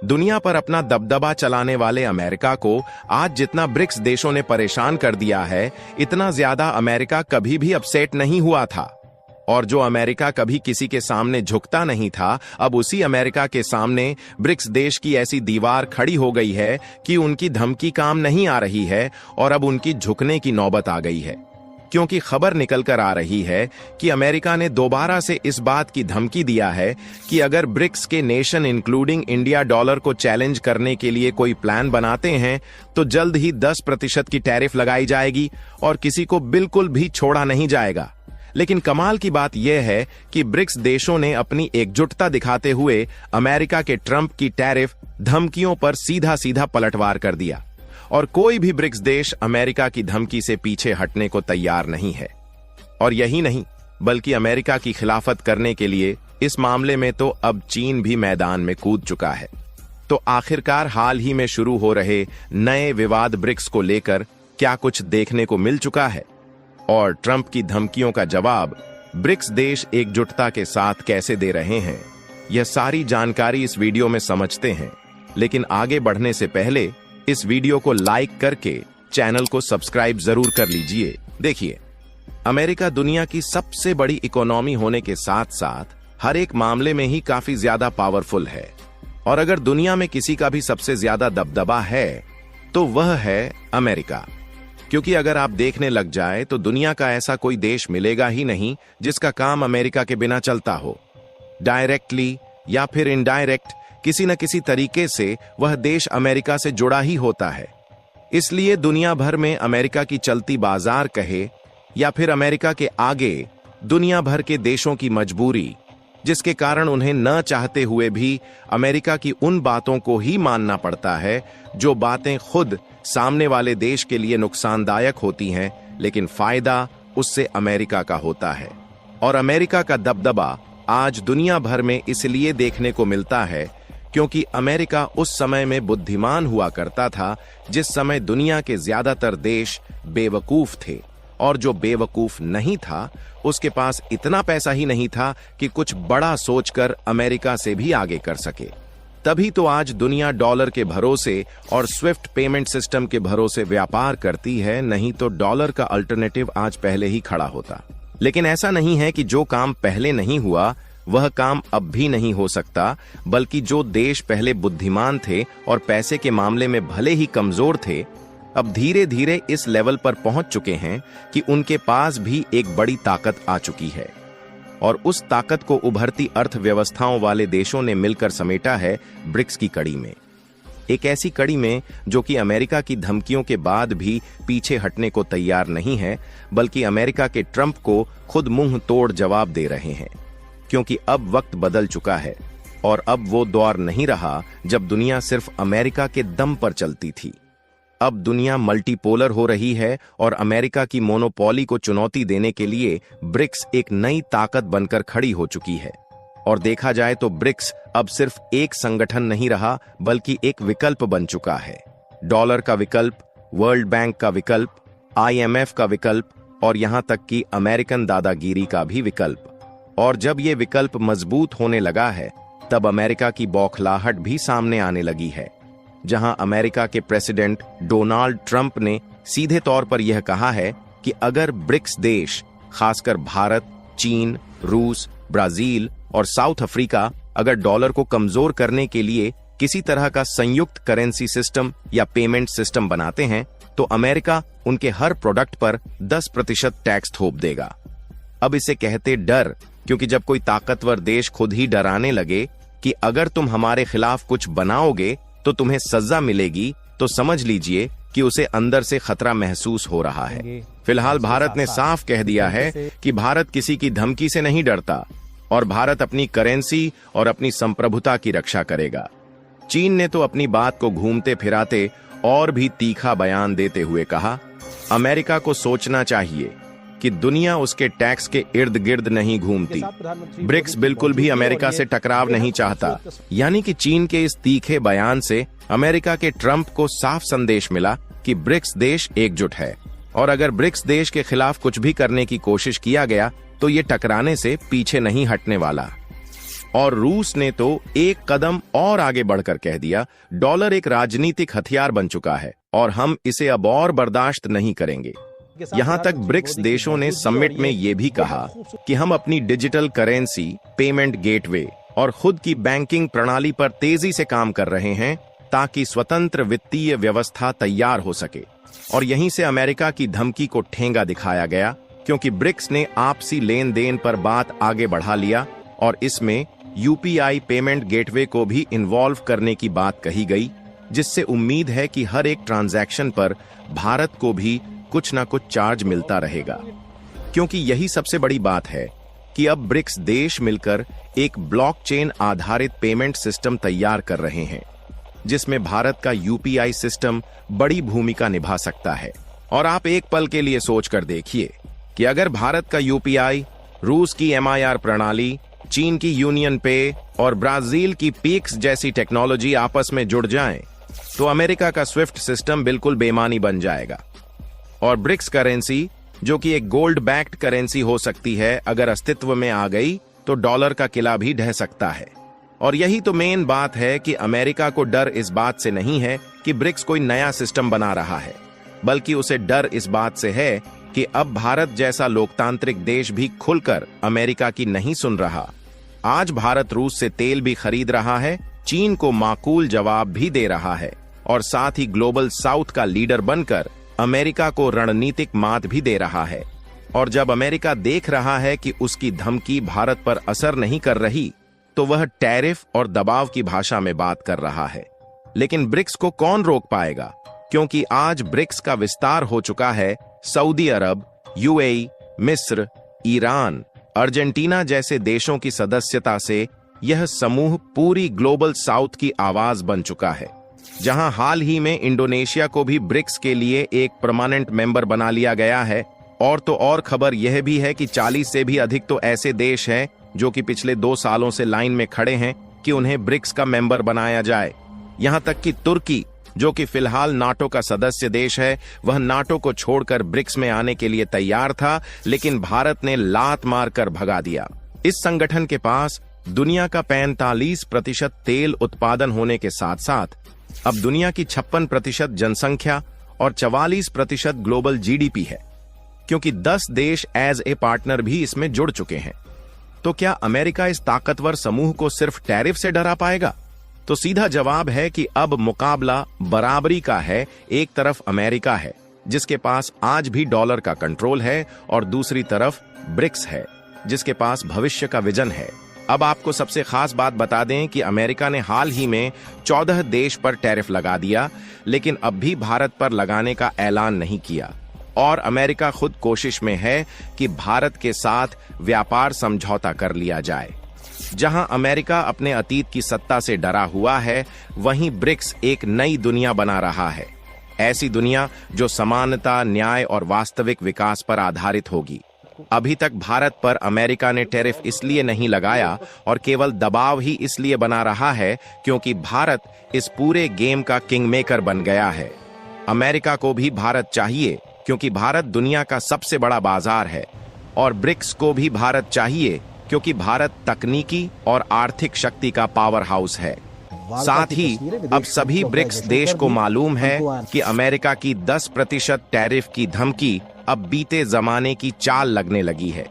दुनिया पर अपना दबदबा चलाने वाले अमेरिका को आज जितना ब्रिक्स देशों ने परेशान कर दिया है, इतना ज्यादा अमेरिका कभी भी अपसेट नहीं हुआ था। और जो अमेरिका कभी किसी के सामने झुकता नहीं था, अब उसी अमेरिका के सामने ब्रिक्स देश की ऐसी दीवार खड़ी हो गई है कि उनकी धमकी काम नहीं आ रही है और अब उनकी झुकने की नौबत आ गई है। क्योंकि खबर निकल कर आ रही है कि अमेरिका ने दोबारा से इस बात की धमकी दिया है कि अगर ब्रिक्स के नेशन इंक्लूडिंग इंडिया डॉलर को चैलेंज करने के लिए कोई प्लान बनाते हैं तो जल्द ही 10% की टैरिफ लगाई जाएगी और किसी को बिल्कुल भी छोड़ा नहीं जाएगा। लेकिन कमाल की बात यह है कि ब्रिक्स देशों ने अपनी एकजुटता दिखाते हुए अमेरिका के ट्रंप की टैरिफ धमकियों पर सीधा सीधा पलटवार कर दिया और कोई भी ब्रिक्स देश अमेरिका की धमकी से पीछे हटने को तैयार नहीं है। और यही नहीं, बल्कि अमेरिका की खिलाफत करने के लिए इस मामले में तो अब चीन भी मैदान में कूद चुका है। तो आखिरकार हाल ही में शुरू हो रहे नए विवाद ब्रिक्स को लेकर क्या कुछ देखने को मिल चुका है और ट्रंप की धमकियों का जवाब ब्रिक्स देश एकजुटता के साथ कैसे दे रहे हैं, यह सारी जानकारी इस वीडियो में समझते हैं। लेकिन आगे बढ़ने से पहले इस वीडियो को लाइक करके चैनल को सब्सक्राइब जरूर कर लीजिए। देखिए, अमेरिका दुनिया की सबसे बड़ी इकोनॉमी होने के साथ साथ हर एक मामले में ही काफी ज्यादा पावरफुल है। और अगर दुनिया में किसी का भी सबसे ज्यादा दबदबा है तो वह है अमेरिका। क्योंकि अगर आप देखने लग जाए तो दुनिया का ऐसा कोई देश मिलेगा ही नहीं जिसका काम अमेरिका के बिना चलता हो। डायरेक्टली या फिर इनडायरेक्ट किसी न किसी तरीके से वह देश अमेरिका से जुड़ा ही होता है। इसलिए दुनिया भर में अमेरिका की चलती बाजार कहे या फिर अमेरिका के आगे दुनिया भर के देशों की मजबूरी, जिसके कारण उन्हें न चाहते हुए भी अमेरिका की उन बातों को ही मानना पड़ता है जो बातें खुद सामने वाले देश के लिए नुकसानदायक होती हैं, लेकिन फायदा उससे अमेरिका का होता है। और अमेरिका का दबदबा आज दुनिया भर में इसलिए देखने को मिलता है क्योंकि अमेरिका उस समय में बुद्धिमान हुआ करता था जिस समय दुनिया के ज्यादातर देश बेवकूफ थे, और जो बेवकूफ नहीं था उसके पास इतना पैसा ही नहीं था कि कुछ बड़ा सोचकर अमेरिका से भी आगे कर सके। तभी तो आज दुनिया डॉलर के भरोसे और स्विफ्ट पेमेंट सिस्टम के भरोसे व्यापार करती है, नहीं तो डॉलर का अल्टरनेटिव आज पहले ही खड़ा होता। लेकिन ऐसा नहीं है कि जो काम पहले नहीं हुआ वह काम अब भी नहीं हो सकता, बल्कि जो देश पहले बुद्धिमान थे और पैसे के मामले में भले ही कमजोर थे, अब धीरे धीरे इस लेवल पर पहुंच चुके हैं कि उनके पास भी एक बड़ी ताकत आ चुकी है। और उस ताकत को उभरती अर्थव्यवस्थाओं वाले देशों ने मिलकर समेटा है ब्रिक्स की कड़ी में। एक ऐसी कड़ी में जो कि अमेरिका की धमकियों के बाद भी पीछे हटने को तैयार नहीं है, बल्कि अमेरिका के ट्रंप को खुद मुंह तोड़ जवाब दे रहे हैं। क्योंकि अब वक्त बदल चुका है और अब वो दौर नहीं रहा जब दुनिया सिर्फ अमेरिका के दम पर चलती थी। अब दुनिया मल्टीपोलर हो रही है और अमेरिका की मोनोपोली को चुनौती देने के लिए ब्रिक्स एक नई ताकत बनकर खड़ी हो चुकी है। और देखा जाए तो ब्रिक्स अब सिर्फ एक संगठन नहीं रहा, बल्कि एक विकल्प बन चुका है। डॉलर का विकल्प, वर्ल्ड बैंक का विकल्प, IMF का विकल्प और यहां तक कि अमेरिकन दादागिरी का भी विकल्प। और जब ये विकल्प मजबूत होने लगा है तब अमेरिका की बौखलाहट भी सामने आने लगी है, जहां अमेरिका के प्रेसिडेंट डोनाल्ड ट्रंप ने सीधे तौर पर यह कहा है कि अगर ब्रिक्स देश, खासकर भारत, चीन, रूस, ब्राजील और साउथ अफ्रीका अगर डॉलर को कमजोर करने के लिए किसी तरह का संयुक्त करेंसी सिस्टम या पेमेंट सिस्टम बनाते हैं तो अमेरिका उनके हर प्रोडक्ट पर 10% टैक्स थोप देगा। अब इसे कहते डर, क्योंकि जब कोई ताकतवर देश खुद ही डराने लगे कि अगर तुम हमारे खिलाफ कुछ बनाओगे तो तुम्हें सजा मिलेगी, तो समझ लीजिए कि उसे अंदर से खतरा महसूस हो रहा है। फिलहाल भारत ने साफ कह दिया है कि भारत किसी की धमकी से नहीं डरता और भारत अपनी करेंसी और अपनी संप्रभुता की रक्षा करेगा। चीन ने तो अपनी बात को घूमते फिराते और भी तीखा बयान देते हुए कहा, अमेरिका को सोचना चाहिए कि दुनिया उसके टैक्स के इर्द गिर्द नहीं घूमती। ब्रिक्स बिल्कुल भी अमेरिका से टकराव नहीं चाहता। यानी कि चीन के इस तीखे बयान से अमेरिका के ट्रंप को साफ संदेश मिला कि ब्रिक्स देश एकजुट है और अगर ब्रिक्स देश के खिलाफ कुछ भी करने की कोशिश किया गया तो ये टकराने से पीछे नहीं हटने वाला। और रूस ने तो एक कदम और आगे बढ़कर कह दिया, डॉलर एक राजनीतिक हथियार बन चुका है और हम इसे अब और बर्दाश्त नहीं करेंगे। यहां तक ब्रिक्स देशों ने समिट में यह भी कहा कि हम अपनी डिजिटल करेंसी, पेमेंट गेटवे और खुद की बैंकिंग प्रणाली पर तेजी से काम कर रहे हैं ताकि स्वतंत्र वित्तीय व्यवस्था तैयार हो सके। और यहीं से अमेरिका की धमकी को ठेंगा दिखाया गया, क्योंकि ब्रिक्स ने आपसी लेन देन पर बात आगे बढ़ा लिया और इसमें यूपीआई पेमेंट गेटवे को भी इन्वॉल्व करने की बात कही गई, जिससे उम्मीद है कि हर एक ट्रांजैक्शन पर भारत को भी कुछ ना कुछ चार्ज मिलता रहेगा। क्योंकि यही सबसे बड़ी बात है कि अब ब्रिक्स देश मिलकर एक ब्लॉकचेन आधारित पेमेंट सिस्टम तैयार कर रहे हैं, जिसमें भारत का यूपीआई सिस्टम बड़ी भूमिका निभा सकता है। और आप एक पल के लिए सोच कर देखिए कि अगर भारत का यूपीआई, रूस की एमआईआर प्रणाली, चीन की यूनियन पे और ब्राजील की पीक्स जैसी टेक्नोलॉजी आपस में जुड़ जाएं, तो अमेरिका का स्विफ्ट सिस्टम बिल्कुल बेमानी बन जाएगा। और ब्रिक्स करेंसी, जो कि एक गोल्ड बैक्ड करेंसी हो सकती है, अगर अस्तित्व में आ गई तो डॉलर का किला भी ढह सकता है। और यही तो मेन बात है कि अमेरिका को डर इस बात से नहीं है कि ब्रिक्स कोई नया सिस्टम बना रहा है, बल्कि उसे डर इस बात से है कि अब भारत जैसा लोकतांत्रिक देश भी खुलकर अमेरिका की नहीं सुन रहा। आज भारत रूस से तेल भी खरीद रहा है, चीन को माकूल जवाब भी दे रहा है और साथ ही ग्लोबल साउथ का लीडर बनकर अमेरिका को रणनीतिक मात भी दे रहा है। और जब अमेरिका देख रहा है कि उसकी धमकी भारत पर असर नहीं कर रही, तो वह टैरिफ और दबाव की भाषा में बात कर रहा है। लेकिन ब्रिक्स को कौन रोक पाएगा, क्योंकि आज ब्रिक्स का विस्तार हो चुका है सऊदी अरब, यूएई, मिस्र, ईरान, अर्जेंटीना जैसे देशों की सदस्यता से यह समूह पूरी ग्लोबल साउथ की आवाज बन चुका है। जहां हाल ही में इंडोनेशिया को भी ब्रिक्स के लिए एक परमानेंट मेंबर बना लिया गया है। और तो और खबर यह भी है कि 40 से भी अधिक तो ऐसे देश हैं जो कि पिछले 2 सालों से लाइन में खड़े हैं कि उन्हें ब्रिक्स का मेंबर बनाया जाए। यहां तक कि तुर्की, जो कि फिलहाल नाटो का सदस्य देश है, वह नाटो को छोड़कर ब्रिक्स में आने के लिए तैयार था, लेकिन भारत ने लात मारकर भगा दिया। इस संगठन के पास दुनिया का 45% तेल उत्पादन होने के साथ साथ अब दुनिया की 56% जनसंख्या और 44% ग्लोबल जीडीपी है, क्योंकि 10 देश एज ए पार्टनर भी इसमें जुड़ चुके हैं। तो क्या अमेरिका इस ताकतवर समूह को सिर्फ टैरिफ से डरा पाएगा? तो सीधा जवाब है कि अब मुकाबला बराबरी का है। एक तरफ अमेरिका है, जिसके पास आज भी डॉलर का कंट्रोल है, और दूसरी तरफ ब्रिक्स है, जिसके पास भविष्य का विजन है। अब आपको सबसे खास बात बता दें कि अमेरिका ने हाल ही में 14 देश पर टैरिफ लगा दिया, लेकिन अब भी भारत पर लगाने का ऐलान नहीं किया। और अमेरिका खुद कोशिश में है कि भारत के साथ व्यापार समझौता कर लिया जाए। जहां अमेरिका अपने अतीत की सत्ता से डरा हुआ है, वहीं ब्रिक्स एक नई दुनिया बना रहा है। ऐसी दुनिया जो समानता, न्याय और वास्तविक विकास पर आधारित होगी। अभी तक भारत पर अमेरिका ने टैरिफ इसलिए नहीं लगाया और केवल दबाव ही इसलिए बना रहा है क्योंकि भारत इस पूरे गेम का किंग मेकर बन गया है। अमेरिका को भी भारत चाहिए, क्योंकि भारत दुनिया का सबसे बड़ा बाजार है, और ब्रिक्स को भी भारत चाहिए क्योंकि भारत तकनीकी और आर्थिक शक्ति का पावर हाउस है। साथ ही अब सभी ब्रिक्स देश को मालूम है कि अमेरिका की 10% टैरिफ की धमकी अब बीते जमाने की चाल लगने लगी है।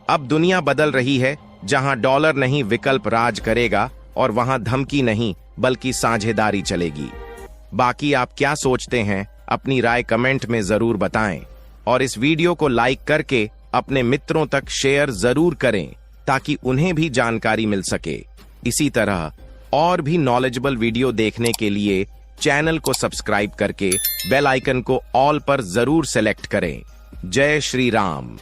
अब दुनिया बदल रही है, जहां डॉलर नहीं विकल्प राज करेगा और वहां धमकी नहीं बल्कि साझेदारी चलेगी। बाकी आप क्या सोचते हैं, अपनी राय कमेंट में जरूर बताएं, और इस वीडियो को लाइक करके अपने मित्रों तक शेयर जरूर करें ताकि उन्हें भी जानकारी मिल सके। इसी तरह और भी नॉलेजेबल वीडियो देखने के लिए चैनल को सब्सक्राइब करके बेल आइकन को ऑल पर जरूर सेलेक्ट करें। जय श्री राम।